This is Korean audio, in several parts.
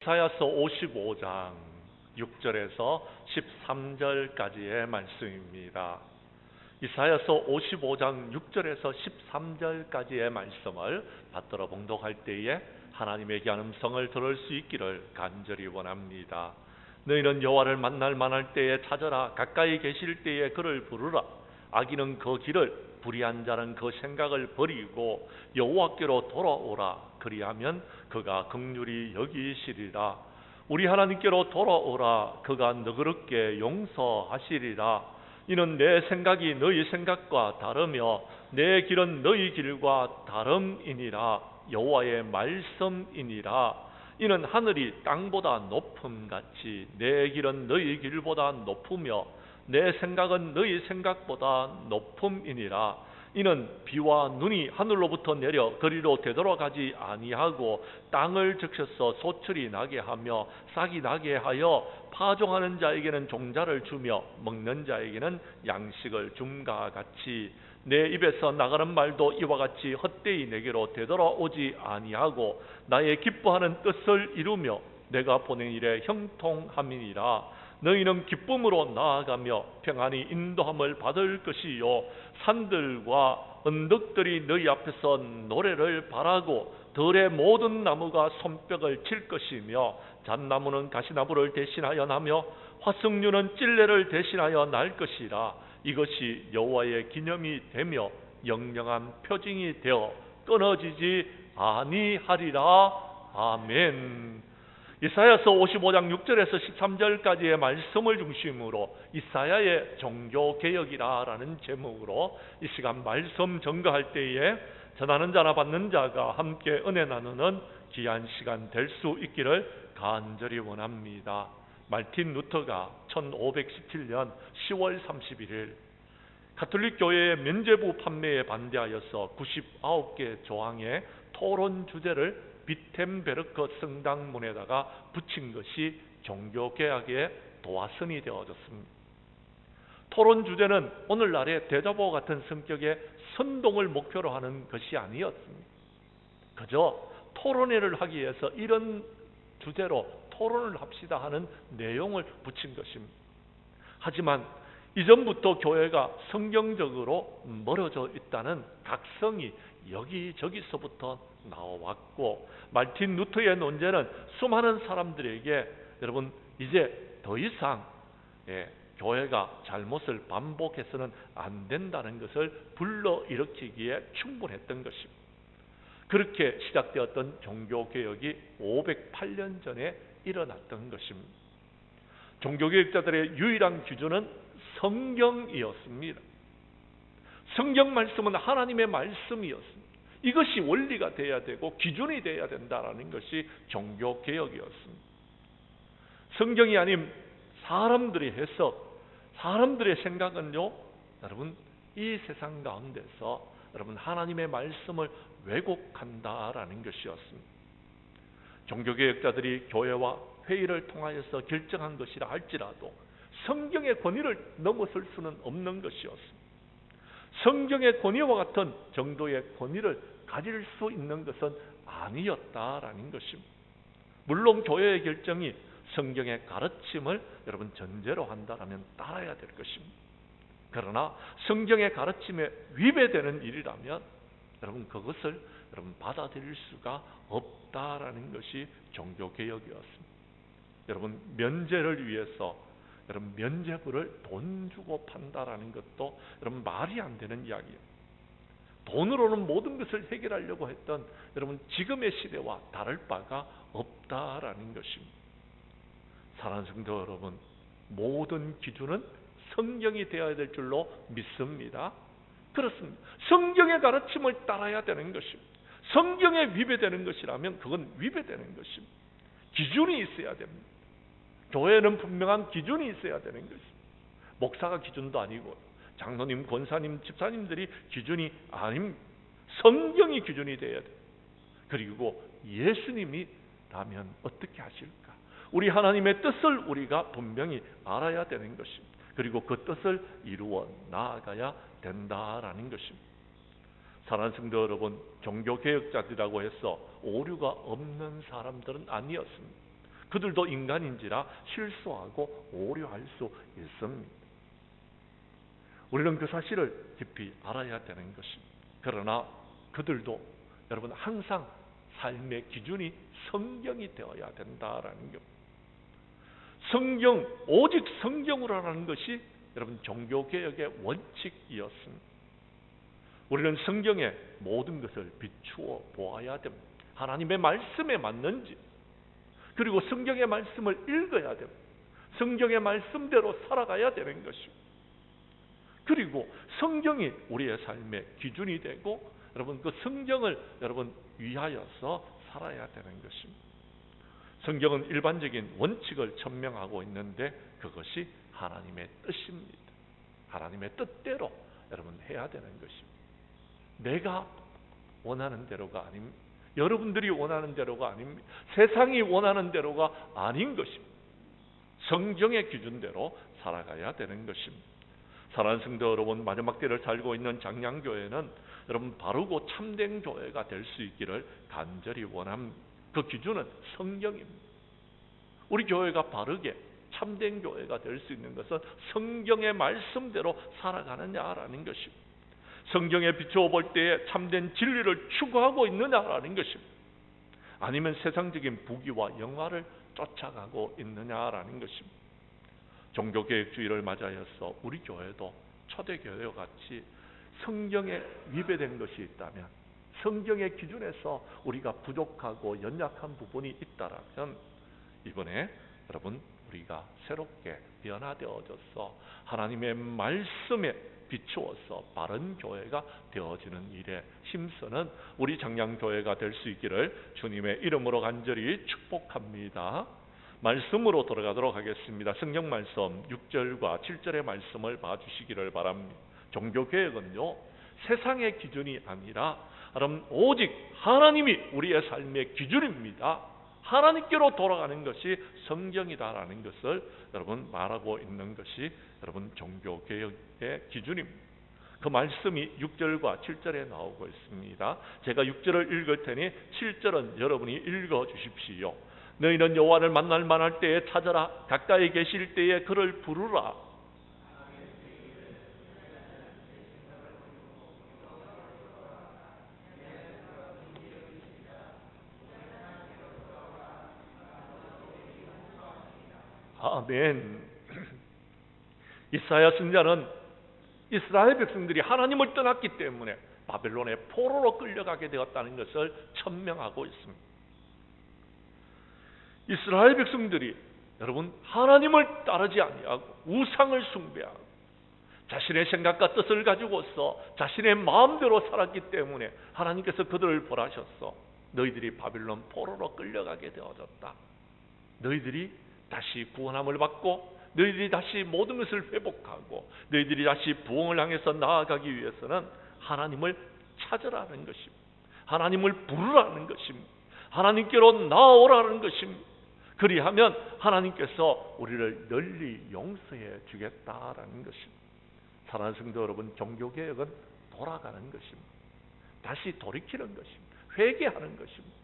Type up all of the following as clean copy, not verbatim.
이사야서 55장 6절에서 13절까지의 말씀입니다. 이사야서 55장 6절에서 13절까지의 말씀을 받들어 봉독할 때에 하나님의 귀한 음성을 들을 수 있기를 간절히 원합니다. 너희는 여호와를 만날 만할 때에 찾아라. 가까이 계실 때에 그를 부르라. 악인은 그 길을, 불의한 자는 그 생각을 버리고 여호와께로 돌아오라. 그리하면 그가 긍휼히 여기시리라. 우리 하나님께로 돌아오라. 그가 너그럽게 용서하시리라. 이는 내 생각이 너희 생각과 다르며 내 길은 너희 길과 다름이니라. 여호와의 말씀이니라. 이는 하늘이 땅보다 높음같이 내 길은 너희 길보다 높으며 내 생각은 너희 생각보다 높음이니라. 이는 비와 눈이 하늘로부터 내려 그리로 되돌아가지 아니하고 땅을 적셔서 소출이 나게 하며 싹이 나게 하여 파종하는 자에게는 종자를 주며 먹는 자에게는 양식을 줌과 같이 내 입에서 나가는 말도 이와 같이 헛되이 내게로 되돌아오지 아니하고 나의 기뻐하는 뜻을 이루며 내가 보낸 일에 형통함이니라. 너희는 기쁨으로 나아가며 평안히 인도함을 받을 것이요 산들과 언덕들이 너희 앞에서 노래를 바라고 들의 모든 나무가 손뼉을 칠 것이며 잣나무는 가시나무를 대신하여 나며 화석류는 찔레를 대신하여 날 것이라. 이것이 여호와의 기념이 되며 영영한 표징이 되어 끊어지지 아니하리라. 아멘. 이사야서 55장 6절에서 13절까지의 말씀을 중심으로 이사야의 종교개혁이라는 제목으로 이 시간 말씀 전가할 때에 전하는 자나 받는 자가 함께 은혜 나누는 귀한 시간 될 수 있기를 간절히 원합니다. 말틴 루터가 1517년 10월 31일 가톨릭 교회의 면죄부 판매에 반대하여서 99개 조항의 토론 주제를 비텐베르크 성당문에다가 붙인 것이 종교개혁의 도화선이 되어졌습니다. 토론 주제는 오늘날의 대자보 같은 성격의 선동을 목표로 하는 것이 아니었습니다. 그저 토론회를 하기 위해서 이런 주제로 토론을 합시다 하는 내용을 붙인 것입니다. 하지만 이전부터 교회가 성경적으로 멀어져 있다는 각성이 여기저기서부터 나와왔고, 말틴 루터의 논제는 수많은 사람들에게 여러분 이제 더 이상 교회가 잘못을 반복해서는 안 된다는 것을 불러일으키기에 충분했던 것입니다. 그렇게 시작되었던 종교개혁이 508년 전에 일어났던 것입니다. 종교개혁자들의 유일한 기준은 성경이었습니다. 성경 말씀은 하나님의 말씀이었습니다. 이것이 원리가 되어야 되고 기준이 되어야 된다는 것이 종교개혁이었습니다. 성경이 아닌 사람들의 해석, 사람들의 생각은요, 여러분 이 세상 가운데서 여러분 하나님의 말씀을 왜곡한다라는 것이었습니다. 종교개혁자들이 교회와 회의를 통하여서 결정한 것이라 할지라도 성경의 권위를 넘어설 수는 없는 것이었습니다. 성경의 권위와 같은 정도의 권위를 가질 수 있는 것은 아니었다라는 것입니다. 물론 교회의 결정이 성경의 가르침을 여러분 전제로 한다라면 따라야 될 것입니다. 그러나 성경의 가르침에 위배되는 일이라면 여러분 그것을 여러분 받아들일 수가 없다라는 것이 종교개혁이었습니다. 여러분 면제를 위해서 여러분 면죄부를 돈 주고 판다라는 것도 여러분 말이 안 되는 이야기예요. 돈으로는 모든 것을 해결하려고 했던 여러분 지금의 시대와 다를 바가 없다라는 것입니다. 사랑하는 성도 여러분, 모든 기준은 성경이 되어야 될 줄로 믿습니다. 그렇습니다. 성경의 가르침을 따라야 되는 것입니다. 성경에 위배되는 것이라면 그건 위배되는 것입니다. 기준이 있어야 됩니다. 교회는 분명한 기준이 있어야 되는 것입니다. 목사가 기준도 아니고 장로님, 권사님, 집사님들이 기준이 아닙니다. 성경이 기준이 되어야 돼요. 그리고 예수님이라면 어떻게 하실까? 우리 하나님의 뜻을 우리가 분명히 알아야 되는 것입니다. 그리고 그 뜻을 이루어 나아가야 된다라는 것입니다. 사랑하는 성도 여러분, 종교개혁자들이라고 해서 오류가 없는 사람들은 아니었습니다. 그들도 인간인지라 실수하고 오류할 수 있습니다. 우리는 그 사실을 깊이 알아야 되는 것입니다. 그러나 그들도 여러분 항상 삶의 기준이 성경이 되어야 된다라는 것. 성경, 오직 성경으로라는 것이 여러분 종교개혁의 원칙이었습니다. 우리는 성경의 모든 것을 비추어 보아야 됩니다. 하나님의 말씀에 맞는지, 그리고 성경의 말씀을 읽어야 됩니다. 성경의 말씀대로 살아가야 되는 것입니다. 그리고 성경이 우리의 삶의 기준이 되고 여러분 그 성경을 여러분 위하여서 살아야 되는 것입니다. 성경은 일반적인 원칙을 천명하고 있는데 그것이 하나님의 뜻입니다. 하나님의 뜻대로 여러분 해야 되는 것입니다. 내가 원하는 대로가 아닙니다. 여러분들이 원하는 대로가 아닙니다. 세상이 원하는 대로가 아닌 것입니다. 성경의 기준대로 살아가야 되는 것입니다. 사랑하는 성도 여러분, 마지막 때를 살고 있는 장량교회는 여러분 바르고 참된 교회가 될 수 있기를 간절히 원합니다. 그 기준은 성경입니다. 우리 교회가 바르게 참된 교회가 될 수 있는 것은 성경의 말씀대로 살아가느냐라는 것입니다. 성경에 비추어 볼 때에 참된 진리를 추구하고 있느냐라는 것입니다. 아니면 세상적인 부귀와 영화를 쫓아가고 있느냐라는 것입니다. 종교개혁주의를 맞이하여서 우리 교회도 초대교회와 같이 성경에 위배된 것이 있다면, 성경의 기준에서 우리가 부족하고 연약한 부분이 있다라면 이번에 여러분 우리가 새롭게 변화되어져서 하나님의 말씀에 비추어서 바른 교회가 되어지는 일에 힘쓰는 우리 장량교회가 될 수 있기를 주님의 이름으로 간절히 축복합니다. 말씀으로 돌아가도록 하겠습니다. 성경 말씀 6절과 7절의 말씀을 봐주시기를 바랍니다. 종교개혁은요 세상의 기준이 아니라 여러분 오직 하나님이 우리의 삶의 기준입니다. 하나님께로 돌아가는 것이 성경이다라는 것을 여러분 말하고 있는 것이 여러분 종교개혁의 기준입니다. 그 말씀이 6절과 7절에 나오고 있습니다. 제가 6절을 읽을 테니 7절은 여러분이 읽어 주십시오. 너희는 여호와를 만날 만할 때에 찾아라. 가까이 계실 때에 그를 부르라. 아멘. 이사야 선지자는 이스라엘 백성들이 하나님을 떠났기 때문에 바벨론의 포로로 끌려가게 되었다는 것을 천명하고 있습니다. 이스라엘 백성들이 여러분 하나님을 따르지 아니하고 우상을 숭배하고 자신의 생각과 뜻을 가지고서 자신의 마음대로 살았기 때문에 하나님께서 그들을 벌하셨어. 너희들이 바벨론 포로로 끌려가게 되어졌다. 너희들이 다시 구원함을 받고 너희들이 다시 모든 것을 회복하고 너희들이 다시 부흥을 향해서 나아가기 위해서는 하나님을 찾으라는 것입니다. 하나님을 부르라는 것입니다. 하나님께로 나아오라는 것입니다. 그리하면 하나님께서 우리를 널리 용서해 주겠다라는 것입니다. 사랑하는 성도 여러분, 종교개혁은 돌아가는 것입니다. 다시 돌이키는 것입니다. 회개하는 것입니다.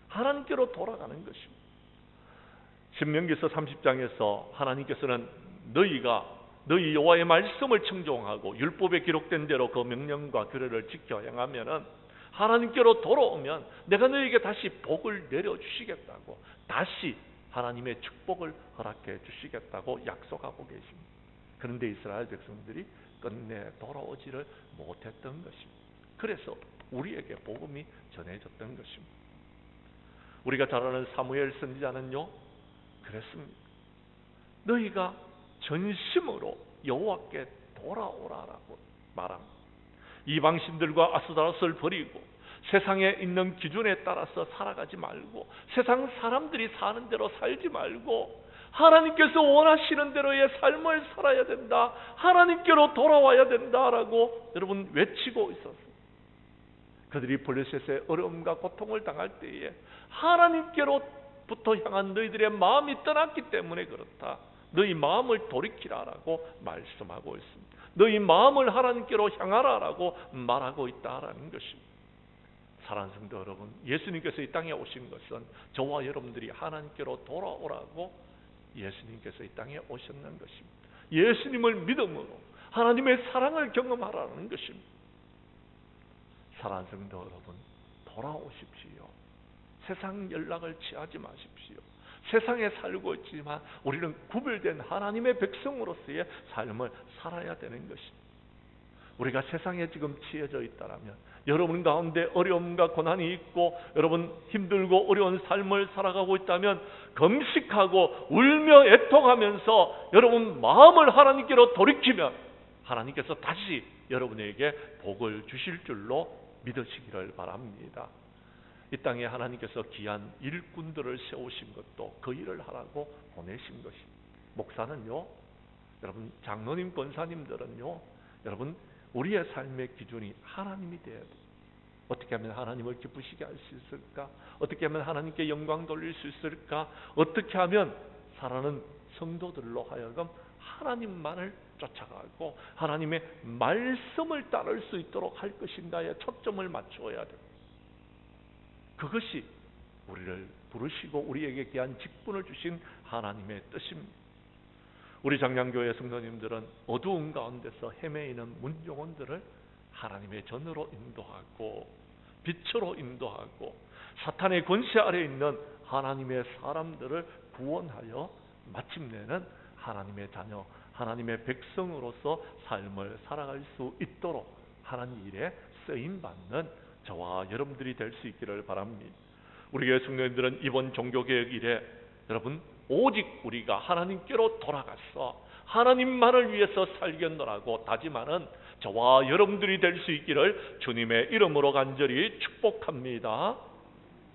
하나님께로 돌아가는 것입니다. 신명기서 30장에서 하나님께서는 너희 여호와의 말씀을 청종하고 율법에 기록된 대로 그 명령과 규례를 지켜 행하면은 하나님께로 돌아오면 내가 너희에게 다시 복을 내려주시겠다고, 다시 하나님의 축복을 허락해 주시겠다고 약속하고 계십니다. 그런데 이스라엘 백성들이 끝내 돌아오지를 못했던 것입니다. 그래서 우리에게 복음이 전해졌던 것입니다. 우리가 잘 아는 사무엘 선지자는요 그랬습니다. 너희가 전심으로 여호와께 돌아오라라고 말합니다. 이방신들과 아스다롯을 버리고 세상에 있는 기준에 따라서 살아가지 말고 세상 사람들이 사는 대로 살지 말고 하나님께서 원하시는 대로의 삶을 살아야 된다. 하나님께로 돌아와야 된다라고 여러분 외치고 있었습니다. 그들이 블레셋의 어려움과 고통을 당할 때에 하나님께로부터 향한 너희들의 마음이 떠났기 때문에 그렇다. 너희 마음을 돌이키라라고 말씀하고 있습니다. 너희 마음을 하나님께로 향하라라고 말하고 있다라는 것입니다. 사랑하는 성도 여러분, 예수님께서 이 땅에 오신 것은 저와 여러분들이 하나님께로 돌아오라고 예수님께서 이 땅에 오셨는 것입니다. 예수님을 믿음으로 하나님의 사랑을 경험하라는 것입니다. 사랑하는 성도 여러분, 돌아오십시오. 세상 연락을 취하지 마십시오. 세상에 살고 있지만 우리는 구별된 하나님의 백성으로서의 삶을 살아야 되는 것입니다. 우리가 세상에 지금 치여져 있다면, 여러분 가운데 어려움과 고난이 있고 여러분 힘들고 어려운 삶을 살아가고 있다면, 금식하고 울며 애통하면서 여러분 마음을 하나님께로 돌이키면 하나님께서 다시 여러분에게 복을 주실 줄로 믿으시기를 바랍니다. 이 땅에 하나님께서 귀한 일꾼들을 세우신 것도 그 일을 하라고 보내신 것입니다. 목사는요, 여러분 장로님, 권사님들은요, 여러분 우리의 삶의 기준이 하나님이 돼야 돼요. 어떻게 하면 하나님을 기쁘시게 할 수 있을까? 어떻게 하면 하나님께 영광 돌릴 수 있을까? 어떻게 하면 살아가는 성도들로 하여금 하나님만을 쫓아가고 하나님의 말씀을 따를 수 있도록 할 것인가에 초점을 맞추어야 돼요. 그것이 우리를 부르시고 우리에게 귀한 직분을 주신 하나님의 뜻입니다. 우리 장량교회 성도님들은 어두운 가운데서 헤매이는 문종원들을 하나님의 전으로 인도하고 빛으로 인도하고 사탄의 권세 아래 있는 하나님의 사람들을 구원하여 마침내는 하나님의 자녀, 하나님의 백성으로서 삶을 살아갈 수 있도록 하나님 일에 쓰임받는 저와 여러분들이 될 수 있기를 바랍니다. 우리 교회 성도님들은 이번 종교개혁 일에 여러분 오직 우리가 하나님께로 돌아가서 하나님만을 위해서 살겠노라고 다짐하는 저와 여러분들이 될 수 있기를 주님의 이름으로 간절히 축복합니다.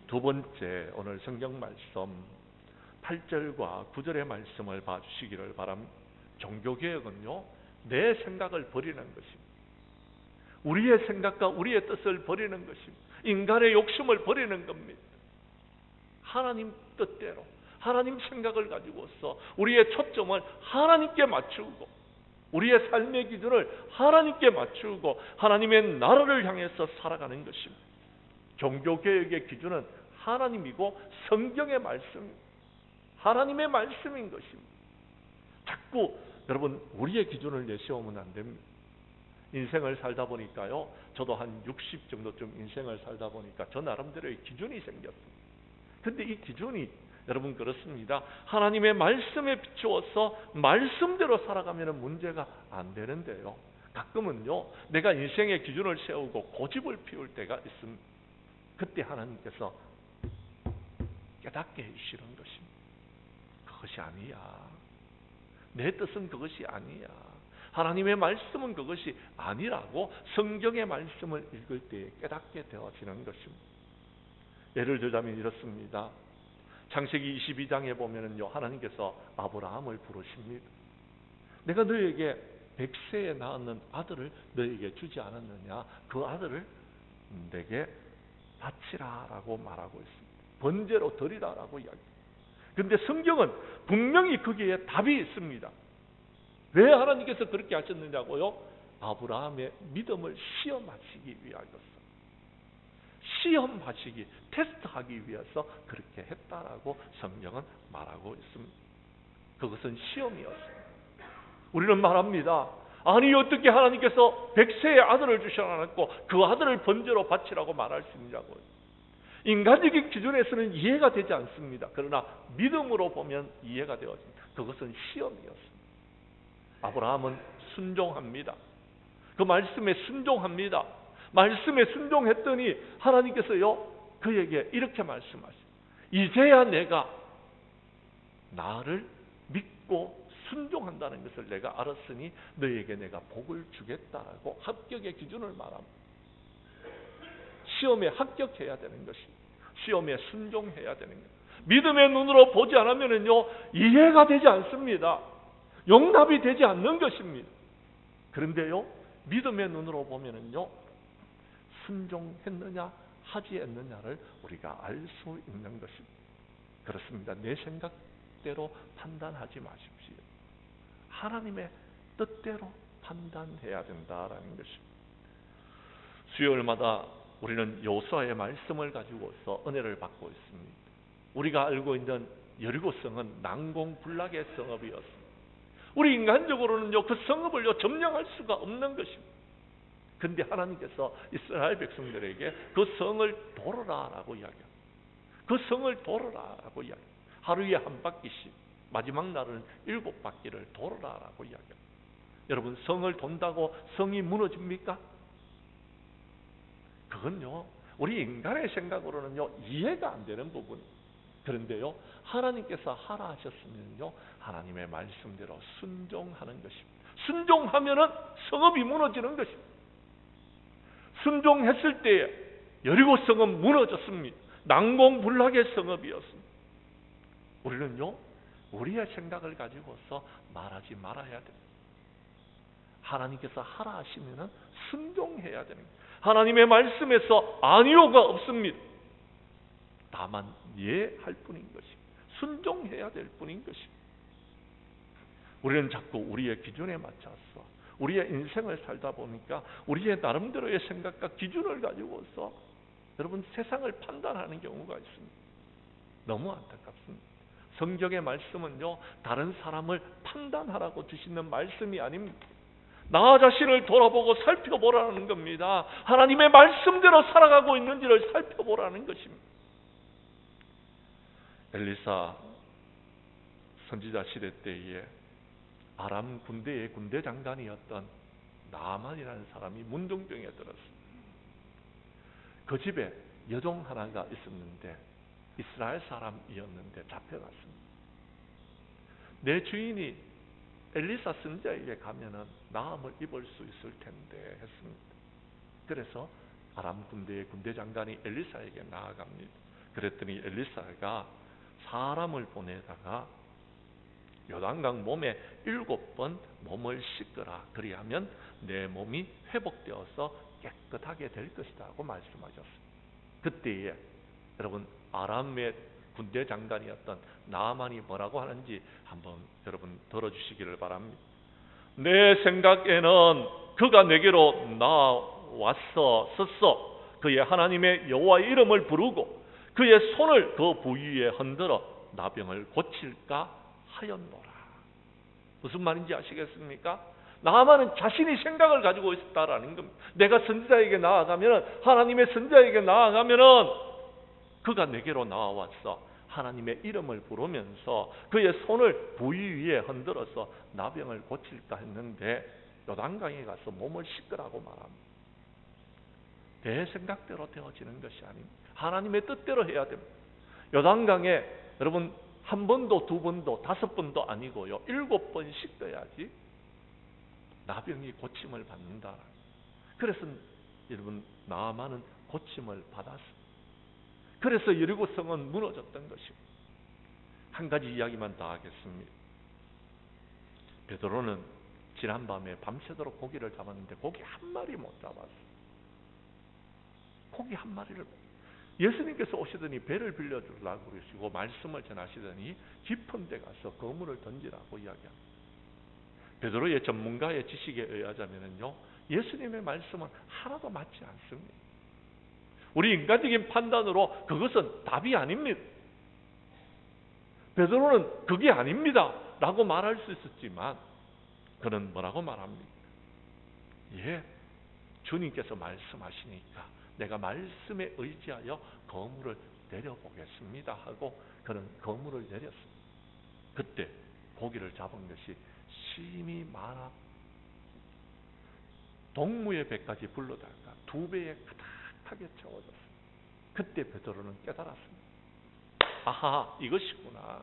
두 번째, 오늘 성경 말씀 8절과 9절의 말씀을 봐주시기를 바랍니다. 종교개혁은요, 내 생각을 버리는 것입니다. 우리의 생각과 우리의 뜻을 버리는 것입니다. 인간의 욕심을 버리는 겁니다. 하나님 뜻대로 하나님 생각을 가지고서 우리의 초점을 하나님께 맞추고 우리의 삶의 기준을 하나님께 맞추고 하나님의 나라를 향해서 살아가는 것입니다. 종교개혁의 기준은 하나님이고 성경의 말씀, 하나님의 말씀인 것입니다. 자꾸 여러분 우리의 기준을 내세우면 안 됩니다. 인생을 살다 보니까요, 저도 한 60 정도쯤 인생을 살다 보니까 저 나름대로의 기준이 생겼습니다. 근데 이 기준이 여러분 그렇습니다. 하나님의 말씀에 비추어서 말씀대로 살아가면 문제가 안 되는데요, 가끔은요 내가 인생의 기준을 세우고 고집을 피울 때가 있습니다. 그때 하나님께서 깨닫게 해주시는 것입니다. 그것이 아니야. 내 뜻은 그것이 아니야. 하나님의 말씀은 그것이 아니라고 성경의 말씀을 읽을 때 깨닫게 되어지는 것입니다. 예를 들자면 이렇습니다. 창세기 22장에 보면은요, 하나님께서 아브라함을 부르십니다. 내가 너에게 100세에 낳는 아들을 너에게 주지 않았느냐? 그 아들을 내게 바치라라고 말하고 있습니다. 번제로 드리라라고 이야기합니다. 그런데 성경은 분명히 거기에 답이 있습니다. 왜 하나님께서 그렇게 하셨느냐고요? 아브라함의 믿음을 시험하시기 위하였어. 시험하시기, 테스트하기 위해서 그렇게 했다라고 성경은 말하고 있습니다. 그것은 시험이었어요. 우리는 말합니다. 아니 어떻게 하나님께서 100세의 아들을 주셔놨고 그 아들을 번제로 바치라고 말할 수 있냐고요. 인간적인 기준에서는 이해가 되지 않습니다. 그러나 믿음으로 보면 이해가 되어집니다. 그것은 시험이었습니다. 아브라함은 순종합니다. 그 말씀에 순종합니다. 말씀에 순종했더니 하나님께서요 그에게 이렇게 말씀하시죠. 이제야 내가 나를 믿고 순종한다는 것을 내가 알았으니 너에게 내가 복을 주겠다라고 합격의 기준을 말합니다. 시험에 합격해야 되는 것입니다. 시험에 순종해야 되는 것. 믿음의 눈으로 보지 않으면요 이해가 되지 않습니다. 용납이 되지 않는 것입니다. 그런데요 믿음의 눈으로 보면은요 순종했느냐 하지 않느냐를 우리가 알 수 있는 것입니다. 그렇습니다. 내 생각대로 판단하지 마십시오. 하나님의 뜻대로 판단해야 된다라는 것입니다. 수요일마다 우리는 여호수아의 말씀을 가지고서 은혜를 받고 있습니다. 우리가 알고 있는 여리고성은 난공불락의 성읍이었습니다. 우리 인간적으로는요, 그 성읍을요 점령할 수가 없는 것입니다. 근데 하나님께서 이스라엘 백성들에게 그 성을 돌아라라고 이야기합니다. 그 성을 돌아라라고 이야기합니다. 하루에 한 바퀴씩, 마지막 날은 7바퀴를 돌아라라고 이야기합니다. 여러분, 성을 돈다고 성이 무너집니까? 그건요, 우리 인간의 생각으로는요 이해가 안 되는 부분. 그런데요, 하나님께서 하라 하셨으면요 하나님의 말씀대로 순종하는 것입니다. 순종하면은 성읍이 무너지는 것입니다. 순종했을 때에 여리고 성은 무너졌습니다. 난공불락의 성읍이었습니다. 우리는요, 우리의 생각을 가지고서 말하지 말아야 됩니다. 하나님께서 하라 하시면은 순종해야 되는 거예요. 하나님의 말씀에서 아니오가 없습니다. 다만 예할 뿐인 것입니다. 순종해야 될 뿐인 것입니다. 우리는 자꾸 우리의 기준에 맞춰서 우리의 인생을 살다 보니까 우리의 나름대로의 생각과 기준을 가지고서 여러분 세상을 판단하는 경우가 있습니다. 너무 안타깝습니다. 성경의 말씀은요 다른 사람을 판단하라고 주시는 말씀이 아닙니다. 나 자신을 돌아보고 살펴보라는 겁니다. 하나님의 말씀대로 살아가고 있는지를 살펴보라는 것입니다. 엘리사 선지자 시대 때에 아람 군대의 군대 장관이었던 나아만이라는 사람이 문둥병에 들었습니다. 그 집에 여종 하나가 있었는데 이스라엘 사람이었는데 잡혀갔습니다. 내 주인이 엘리사 선지자에게 가면은 나음을 입을 수 있을 텐데 했습니다. 그래서 아람 군대의 군대 장관이 엘리사에게 나아갑니다. 그랬더니 엘리사가 사람을 보내다가 요단강 몸에 7번 몸을 씻거라. 그리하면 내 몸이 회복되어서 깨끗하게 될 것이다 하고 말씀하셨습니다. 그때에 여러분 아람의 군대 장관이었던 나아만이 뭐라고 하는지 한번 여러분 들어주시기를 바랍니다. 내 생각에는 그가 내게로 나왔었어. 그의 하나님의 여호와의 이름을 부르고 그의 손을 그 부위에 흔들어 나병을 고칠까 하였노라. 무슨 말인지 아시겠습니까? 나아만은 자신이 생각을 가지고 있었다라는 겁니다. 내가 선지자에게 나아가면 하나님의 선지자에게 나아가면은 그가 내게로 나와왔어. 하나님의 이름을 부르면서 그의 손을 부위 위에 흔들어서 나병을 고칠까 했는데 요단강에 가서 몸을 씻으라고 말합니다. 내 생각대로 되어지는 것이 아닙니다. 하나님의 뜻대로 해야 됩니다. 요단강에 여러분 한 번도 두 번도 5번도 아니고요 7번 씻어야지 나병이 고침을 받는다. 그래서 여러분 나아만은 고침을 받았습니다. 그래서 여리고성은 무너졌던 것입니다. 한 가지 이야기만 더 하겠습니다. 베드로는 지난밤에 밤새도록 고기를 잡았는데 고기 한 마리 못 잡았어요. 고기 한 마리를 예수님께서 오시더니 배를 빌려주려고 그러시고 말씀을 전하시더니 깊은 데 가서 그물을 던지라고 이야기합니다. 베드로의 전문가의 지식에 의하자면요 예수님의 말씀은 하나도 맞지 않습니다. 우리 인간적인 판단으로 그것은 답이 아닙니다. 베드로는 그게 아닙니다 라고 말할 수 있었지만 그는 뭐라고 말합니까? 예, 주님께서 말씀하시니까 내가 말씀에 의지하여 거물을 내려보겠습니다 하고 그는 거물을 내렸습니다. 그때 고기를 잡은 것이 심히 많아 동무의 배까지 불러다가 2배에 가득하게 채워졌습니다. 그때 베드로는 깨달았습니다. 아하, 이것이구나.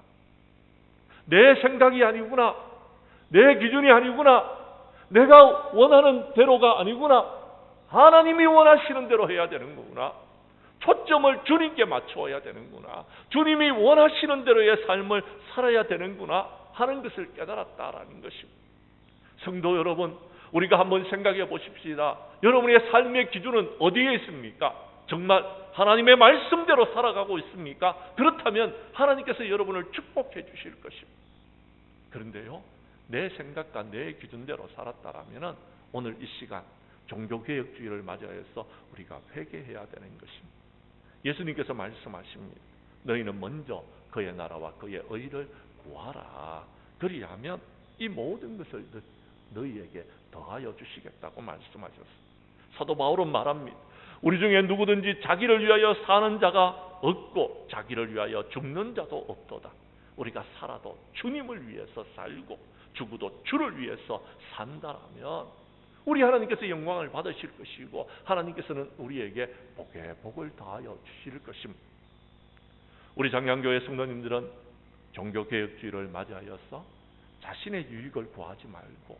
내 생각이 아니구나. 내 기준이 아니구나. 내가 원하는 대로가 아니구나. 하나님이 원하시는 대로 해야 되는 거구나. 초점을 주님께 맞추어야 되는구나. 주님이 원하시는 대로의 삶을 살아야 되는구나 하는 것을 깨달았다라는 것입니다. 성도 여러분, 우리가 한번 생각해 보십시다. 여러분의 삶의 기준은 어디에 있습니까? 정말 하나님의 말씀대로 살아가고 있습니까? 그렇다면 하나님께서 여러분을 축복해 주실 것입니다. 그런데요, 내 생각과 내 기준대로 살았다라면 오늘 이 시간 종교개혁주의를 맞이해서 우리가 회개해야 되는 것입니다. 예수님께서 말씀하십니다. 너희는 먼저 그의 나라와 그의 의를 구하라. 그리하면 이 모든 것을 너희에게 더하여 주시겠다고 말씀하셨습니다. 사도 바울은 말합니다. 우리 중에 누구든지 자기를 위하여 사는 자가 없고 자기를 위하여 죽는 자도 없도다. 우리가 살아도 주님을 위해서 살고 죽어도 주를 위해서 산다라면 우리 하나님께서 영광을 받으실 것이고 하나님께서는 우리에게 복에 복을 더하여 주실 것입니다. 우리 장량교회 성도님들은 종교개혁주의를 맞이하여서 자신의 유익을 구하지 말고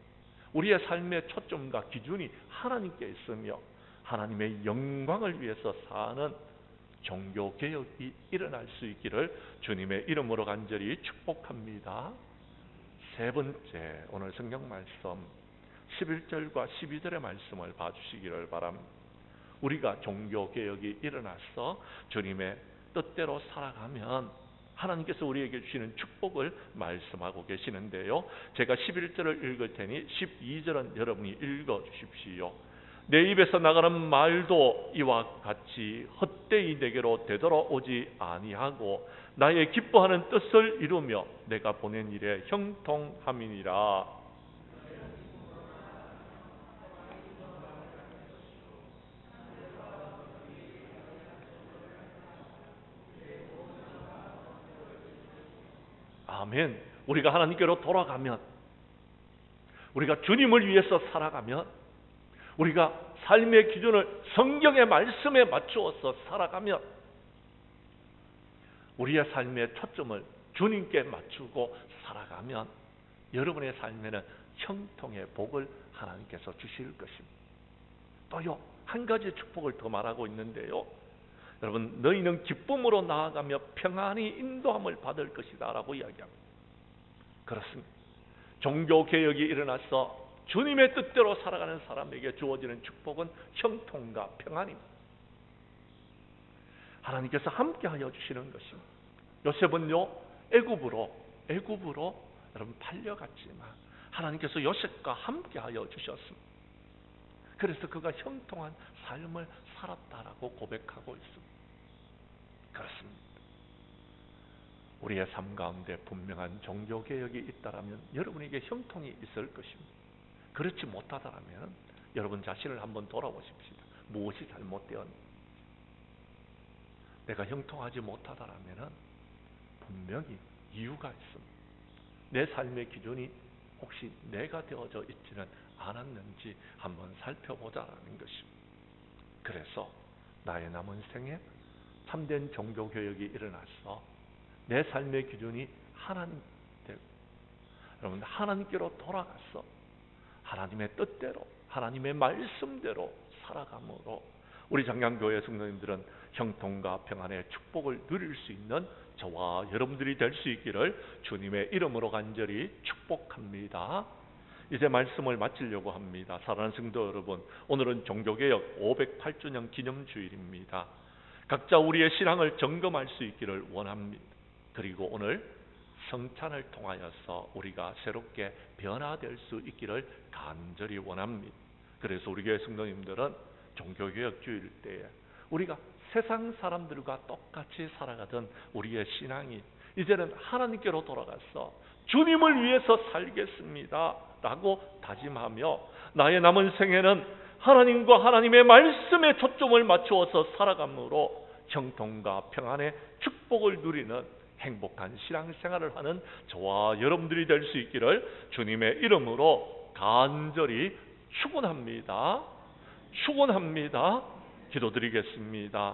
우리의 삶의 초점과 기준이 하나님께 있으며 하나님의 영광을 위해서 사는 종교개혁이 일어날 수 있기를 주님의 이름으로 간절히 축복합니다. 세 번째, 오늘 성경 말씀 11절과 12절의 말씀을 봐주시기를 바랍니다. 우리가 종교개혁이 일어나서 주님의 뜻대로 살아가면 하나님께서 우리에게 주시는 축복을 말씀하고 계시는데요. 제가 11절을 읽을 테니 12절은 여러분이 읽어주십시오. 내 입에서 나가는 말도 이와 같이 헛되이 내게로 되돌아오지 아니하고 나의 기뻐하는 뜻을 이루며 내가 보낸 일에 형통함이니라. 아멘. 우리가 하나님께로 돌아가면, 우리가 주님을 위해서 살아가면, 우리가 삶의 기준을 성경의 말씀에 맞추어서 살아가면 우리의 삶의 초점을 주님께 맞추고 살아가면 여러분의 삶에는 형통의 복을 하나님께서 주실 것입니다. 또요, 한 가지 축복을 더 말하고 있는데요. 여러분, 너희는 기쁨으로 나아가며 평안히 인도함을 받을 것이다 라고 이야기합니다. 그렇습니다. 종교개혁이 일어나서 주님의 뜻대로 살아가는 사람에게 주어지는 축복은 형통과 평안입니다. 하나님께서 함께하여 주시는 것입니다. 요셉은요, 애굽으로 여러분 팔려갔지만 하나님께서 요셉과 함께하여 주셨습니다. 그래서 그가 형통한 삶을 살았다라고 고백하고 있습니다. 그렇습니다. 우리의 삶 가운데 분명한 종교개혁이 있다라면 여러분에게 형통이 있을 것입니다. 그렇지 못하다면 여러분 자신을 한번 돌아보십시오. 무엇이 잘못되었는지. 내가 형통하지 못하다면 분명히 이유가 있습니다. 내 삶의 기준이 혹시 내가 되어져 있지는 않았는지 한번 살펴보자라는 것입니다. 그래서 나의 남은 생에 참된 종교개혁이 일어나서 내 삶의 기준이 하나님 되고 여러분 하나님께로 돌아가서 하나님의 뜻대로 하나님의 말씀대로 살아감으로 우리 장량교회 성도님들은 형통과 평안의 축복을 누릴 수 있는 저와 여러분들이 될 수 있기를 주님의 이름으로 간절히 축복합니다. 이제 말씀을 마치려고 합니다. 사랑하는 성도 여러분, 오늘은 종교개혁 508주년 기념주일입니다. 각자 우리의 신앙을 점검할 수 있기를 원합니다. 그리고 오늘 성찬을 통하여서 우리가 새롭게 변화될 수 있기를 간절히 원합니다. 그래서 우리 교회 성도님들은 종교개혁 주일 때에 우리가 세상 사람들과 똑같이 살아가던 우리의 신앙이 이제는 하나님께로 돌아가서 주님을 위해서 살겠습니다 라고 다짐하며 나의 남은 생에는 하나님과 하나님의 말씀에 초점을 맞추어서 살아감으로 형통과 평안의 축복을 누리는 행복한 신앙생활을 하는 저와 여러분들이 될 수 있기를 주님의 이름으로 간절히 축원합니다. 기도드리겠습니다.